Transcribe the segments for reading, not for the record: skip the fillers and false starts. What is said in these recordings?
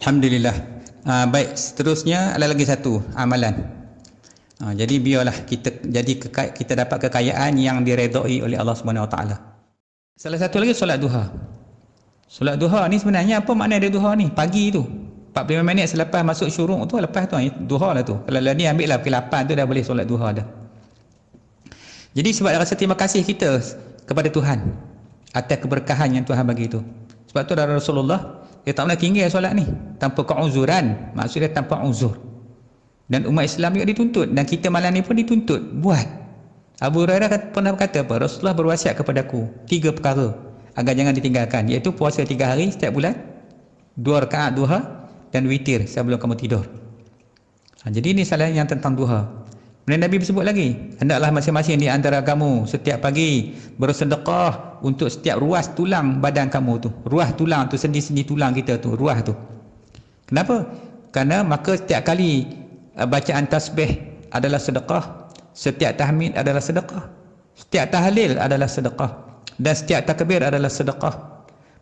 Alhamdulillah. Baik, seterusnya ada lagi satu amalan. Jadi biarlah kita dapat kekayaan yang diredai oleh Allah Subhanahu Wa Taala. Salah satu lagi solat duha. Solat duha ni sebenarnya apa makna dia duha ni? Pagi tu. 45 minit selepas masuk syuruk tu, lepas tu duha lah tu. Kalau ni ambil lah pukul 8 tu dah boleh solat duha dah. Jadi sebab rasa terima kasih kita kepada Tuhan atas keberkahan yang Tuhan bagi tu. Sebab tu dari Rasulullah, dia tak pernah tinggal solat ni tanpa keuzuran, maksudnya tanpa uzur. Dan umat Islam juga dituntut, dan kita malam ni pun dituntut buat. Abu Hurairah pernah berkata apa? Rasulullah berwasiat kepadaku 3 perkara agar jangan ditinggalkan, iaitu puasa 3 hari setiap bulan, 2 rakaat duha, dan witir sebelum kamu tidur. Jadi ini salah yang tentang duha. Kemudian Nabi bersebut lagi, hendaklah masing-masing di antara kamu setiap pagi bersedekah untuk setiap ruas tulang badan kamu tu. Ruas tulang tu, sendi-sendi tulang kita tu, ruas tu. Kenapa? Kerana maka setiap kali bacaan tasbih adalah sedekah, setiap tahmid adalah sedekah, setiap tahlil adalah sedekah, dan setiap takbir adalah sedekah.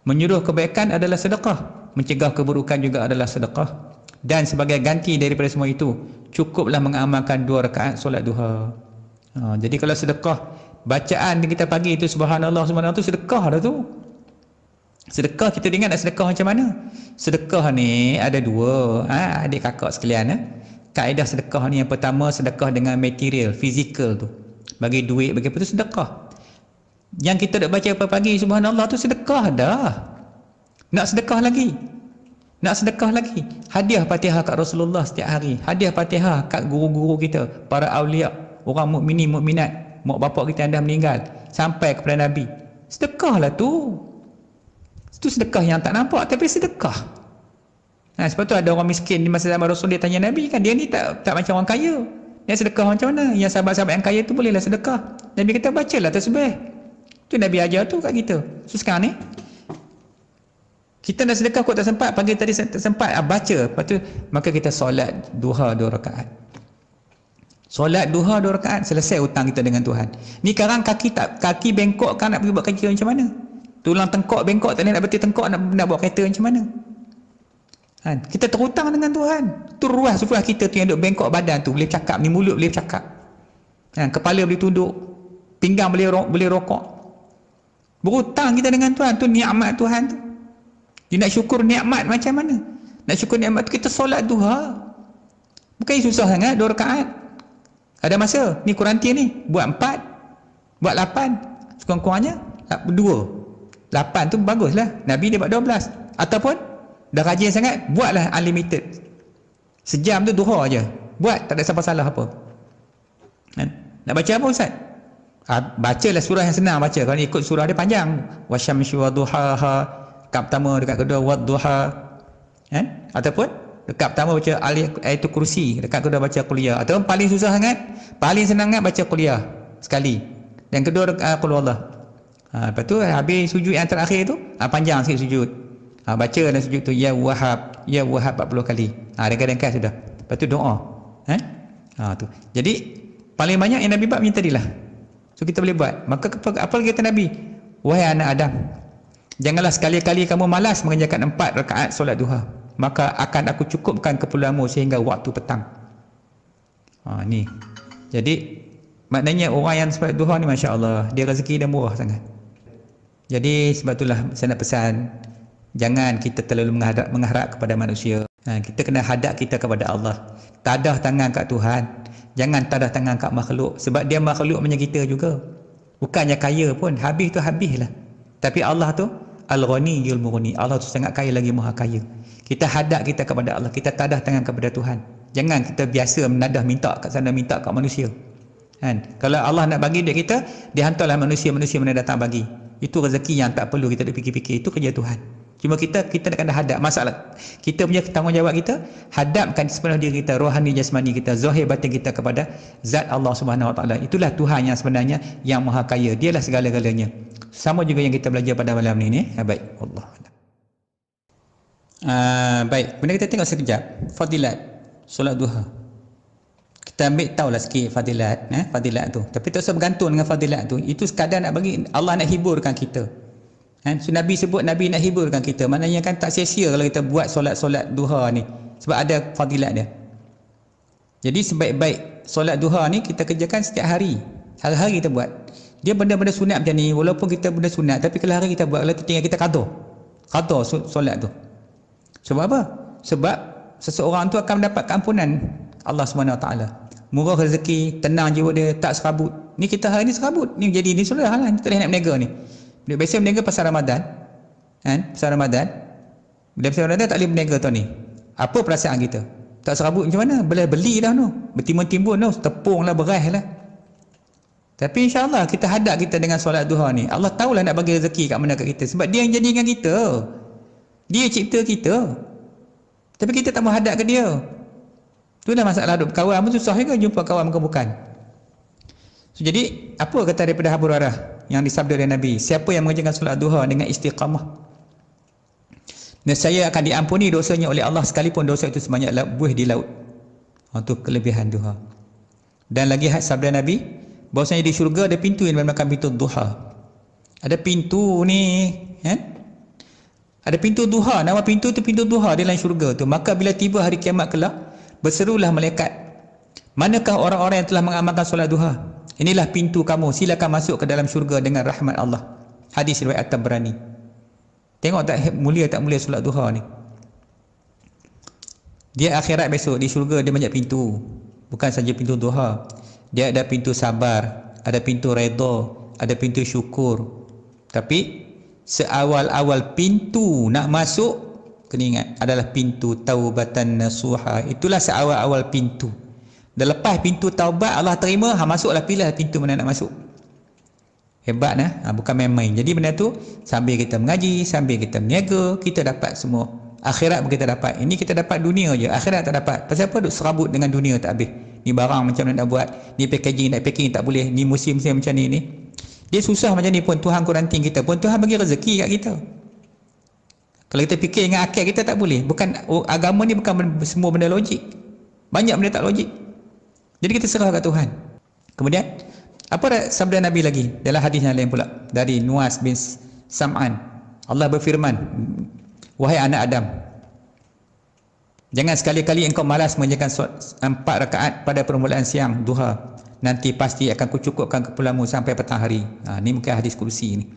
Menyuruh kebaikan adalah sedekah, mencegah keburukan juga adalah sedekah. Dan sebagai ganti daripada semua itu, cukuplah mengamalkan 2 rakaat solat duha. Jadi kalau sedekah, bacaan kita pagi itu subhanallah subhanallah tu sedekah dah tu. Sedekah, kita ingat nak sedekah macam mana? Sedekah ni ada 2, adik kakak sekalian. Kaedah sedekah ni, yang pertama sedekah dengan material, fizikal tu. Bagi duit, bagi apa tu sedekah. Yang kita nak baca pagi subhanallah tu sedekah dah. Nak sedekah lagi, nak sedekah lagi, hadiah Fatihah kat Rasulullah setiap hari, hadiah Fatihah kat guru-guru kita, para awliya, orang mukminin mukminat, mak bapak kita yang dah meninggal, sampai kepada Nabi. Sedekahlah tu. Itu sedekah yang tak nampak, tapi sedekah. Sebab tu ada orang miskin di masa zaman Rasul, dia tanya Nabi kan, dia ni tak macam orang kaya, dia sedekah macam mana? Yang sahabat-sahabat yang kaya tu bolehlah sedekah. Nabi kata bacalah tasbih. Tu Nabi ajar tu kat kita. So sekarang ni kita nak sedekah kok tak sempat, pagi tadi tak sempat, baca. Lepas tu maka kita solat duha 2 rakaat. Solat duha 2 rakaat, selesai hutang kita dengan Tuhan. Ni sekarang kaki bengkok kan, nak pergi buat kerja macam mana? Tulang tengkok bengkok, tak nak berhenti tengkok, nak buat kereta macam mana? Kita terhutang dengan Tuhan. Tu ruas kita tu yang duk bengkok badan tu, boleh cakap, ni mulut boleh cakap, kepala boleh tunduk, pinggang boleh rokok. Berhutang kita dengan Tuhan. Tu nikmat Tuhan tu. Dia nak syukur nikmat macam mana? Nak syukur nikmat tu kita solat duha. Bukan susah sangat 2 rakaat. Ada masa ni kuranti ni, buat 4, buat 8, sekurang-kurangnya 2. 8 tu baguslah. Nabi dia buat 12. Ataupun dah rajin sangat, buatlah unlimited. Sejam tu duha aja. Buat, tak ada salah apa. Nak baca apa Ustaz? Bacalah surah yang senang baca. Kalau ikut surah dia panjang. Wasyamsi waduhaha, dekat pertama, dekat kedua wadduha, ataupun dekat pertama baca ayatul kursi, dekat kedua baca qul ya, atau paling susah sangat, paling senang sangat baca qul ya sekali, dan kedua qul wallah. Lepas tu habis sujud yang terakhir tu, panjang sikit sujud, baca dalam sujud tu ya wahab 40 kali, ringkas sudah. Lepas tu doa, tu. Jadi paling banyak yang Nabi buat macam tadilah. So kita boleh buat. Maka apa lagi kata Nabi? Wahai anak Adam, janganlah sekali-kali kamu malas mengerjakan 4 rakaat solat duha, maka akan aku cukupkan keperluanmu sehingga waktu petang. Ni. Jadi maknanya orang yang solat duha ni Masya Allah, dia rezeki dia murah sangat. Jadi sebab itulah saya nak pesan, jangan kita terlalu mengharap kepada manusia. Kita kena hadap kita kepada Allah. Tadah tangan kat Tuhan, jangan tadah tangan kat makhluk. Sebab dia makhluk macam kita juga. Bukannya kaya pun, habis tu habislah. Tapi Allah tu Al-Ghaniyul Mughni. Allah tu sangat kaya lagi maha kaya. Kita hadap kita kepada Allah, kita tadah tangan kepada Tuhan. Jangan kita biasa menadah minta kat sana, minta kat manusia. Kalau Allah nak bagi duit kita, dia hantarlah manusia-manusia mana datang bagi. Itu rezeki yang tak perlu kita fikir-fikir. Itu kerja Tuhan. Cuma kita nak kena hadap. Masalah kita punya tanggungjawab kita, hadapkan sepenuh diri kita, rohani jasmani kita, zahir batin kita kepada zat Allah Subhanahu Wa Taala. Itulah Tuhan yang sebenarnya yang maha kaya. Dialah segala-galanya. Sama juga yang kita belajar pada malam ni. Baik, Allah. Baik, kemudian kita tengok sekejap fadilat solat duha. Kita ambil tahulah sikit fadilat, fadilat tu. Tapi tak usah bergantung dengan fadilat tu. Itu sekadar nak bagi Allah nak hiburkan kita. Kan? So Nabi sebut Nabi nak hiburkan kita. Maknanya kan tak sia-sia kalau kita buat solat-solat duha ni. Sebab ada fadilat dia. Jadi sebaik-baik solat duha ni kita kerjakan setiap hari. Hari-hari kita buat. Dia benda-benda sunat macam ni, walaupun kita benda sunat, tapi kalau hari kita buat, kalau tinggal kita qada solat tu. Sebab apa? Sebab seseorang tu akan mendapat keampunan Allah SWT. Murah rezeki, tenang jiwa dia, tak serabut. Ni kita hari ni serabut. Ni jadi ni sudah lah, kita dah nak berniaga ni. Biasa berniaga pasal Ramadan. Kan? Pasal Ramadan. Bila pasal Ramadan tak boleh berniaga tahun ni. Apa perasaan kita? Tak serabut macam mana? Beli dah tu. Bertimbun-timbun tu, tepung lah, beras lah. Tapi insyaAllah kita hadap kita dengan solat duha ni. Allah tahulah nak bagi rezeki kat mana kat kita. Sebab dia yang jadikan kita. Dia cipta kita. Tapi kita tak mau hadap ke dia. Itulah masalah duk berkawan pun susah juga jumpa kawan bukan. So, jadi apa kata daripada Abu Hurairah yang disabda oleh Nabi? Siapa yang mengerjakan solat duha dengan istiqamah, nescaya akan diampuni dosanya oleh Allah sekalipun dosa itu sebanyak buih di laut. Itu kelebihan duha. Dan lagi sabda Nabi, bahawasanya di syurga ada pintu yang dinamakan pintu duha. Ada pintu ni, kan? Ada pintu duha, nama pintu tu pintu duha di dalam syurga tu. Maka bila tiba hari kiamat kelak, berserulah malaikat, manakah orang-orang yang telah mengamalkan solat duha? Inilah pintu kamu, silakan masuk ke dalam syurga dengan rahmat Allah. Hadis riwayat At-Tabrani. Tengok tak mulia tak mulia solat duha ni. Dia akhirat besok di syurga dia banyak pintu. Bukan saja pintu duha. Dia ada pintu sabar, ada pintu redha, ada pintu syukur. Tapi seawal-awal pintu nak masuk, kena ingat, adalah pintu taubatan nasuha. Itulah seawal-awal pintu. Dan lepas pintu taubat Allah terima, masuklah, pilih pintu mana nak masuk. Hebat nah, bukan main-main. Jadi benda tu sambil kita mengaji, sambil kita berniaga, kita dapat semua. Akhirat pun kita dapat. Ini kita dapat dunia je, akhirat tak dapat. Pasal apa? Duk serabut dengan dunia tak habis. Ni barang macam mana nak buat, ni packaging nak packing tak boleh, ni musim-musim macam ni. Dia susah macam ni pun Tuhan kuranting kita pun, Tuhan bagi rezeki kat kita. Kalau kita fikir dengan akal kita tak boleh. Bukan, agama ni bukan semua benda logik. Banyak benda tak logik. Jadi kita serah kat Tuhan. Kemudian apa sabda Nabi lagi dalam hadis yang lain pula dari Nuwas bin Sam'an. Allah berfirman, wahai anak Adam, jangan sekali-kali engkau malas mengerjakan 4 rakaat pada permulaan siang duha. Nanti pasti akan kucukupkan kepulamu sampai petang hari. Ni mungkin hadis kursi ni.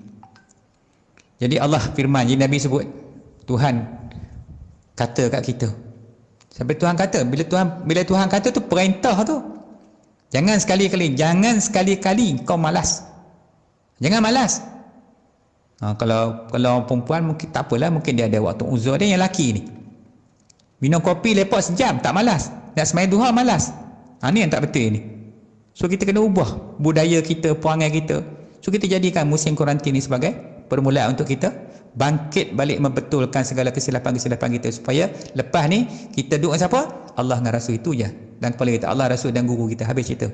Jadi Allah firman, jadi Nabi sebut, Tuhan kata kat kita. Sampai Tuhan kata, bila Tuhan kata tu perintah tu. Jangan sekali-kali kau malas. Jangan malas. Kalau perempuan mungkin tak apalah, mungkin dia ada waktu uzur dia. Yang laki ni minum kopi lepas sejam tak malas, nak sembahyang duha malas. Ni yang tak betul ni. So kita kena ubah budaya kita, perangai kita. So kita jadikan musim kuarantin ni sebagai permulaan untuk kita bangkit balik, membetulkan segala kesilapan-kesilapan kita, supaya lepas ni kita duduk dengan siapa? Allah dengan Rasul, itu je. Dan kepala kita Allah, Rasul dan guru kita. Habis cerita.